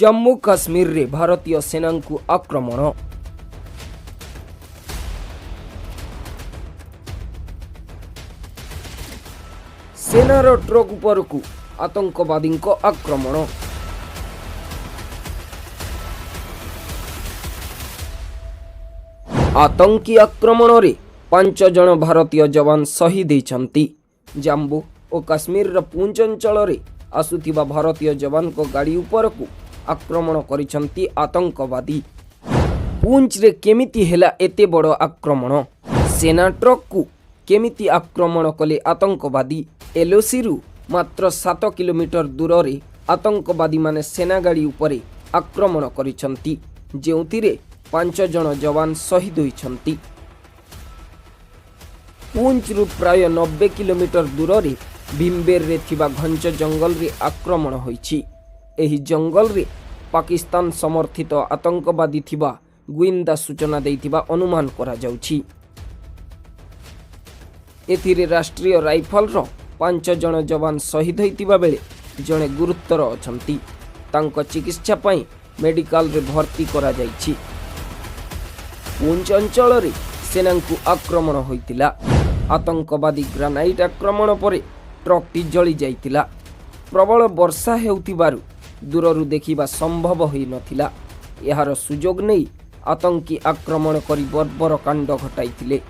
जम्मू काश्मीर रे भारतीय सेना को आक्रमण। सेनार ट्रक उपर को आतंकवादी आक्रमण। आतंकी आक्रमण रे 5 जन भारतीय जवान शहीद होती। जम्मू और काश्मीर पुंछ अंचल रे आसुथिबा भारतीय जवान को गाड़ी उपर को आक्रमण करिसंती आतंकवादी। पुंछ रे केमिति हेला एते बड़ आक्रमण? सेना ट्रक को केमिति आक्रमण कले आतंकवादी? एलओसी रु मात्र 7 किलोमीटर दूर रे आतंकवादी माने सेना गाड़ी उपरे आक्रमण करिसंती, जेउथिरे 5 जन जवान शहीद होइछंती। पुंछ रु प्राय 90 किलोमीटर दूर रे भीमबेर रे थिबा घंच जंगल रे आक्रमण होइछि। एही जंगल रे पाकिस्तान समर्थित आतंकवादी थिबा गुइंदा सूचना देइथिबा अनुमान करा जाउछि। एथिरे राष्ट्रीय राइफल रो 5 जन जवान शहीद होइतिबा बेले जणे गुरुतर अछंती। तांको चिकित्सा पई मेडिकल रे भर्ती करा जाइछि। पुंछ अंचल रे सेना को आक्रमण होइतिला। आतंकवादी ग्रेनाइट आक्रमण परे ट्रकटी जली जाइतिला। प्रबल वर्षा हेउतिबारु दूररू देखिबा संभव होई नथिला। यार सुजोग नै आतंकी आक्रमण करी बर्बर कांड घटाइतिले।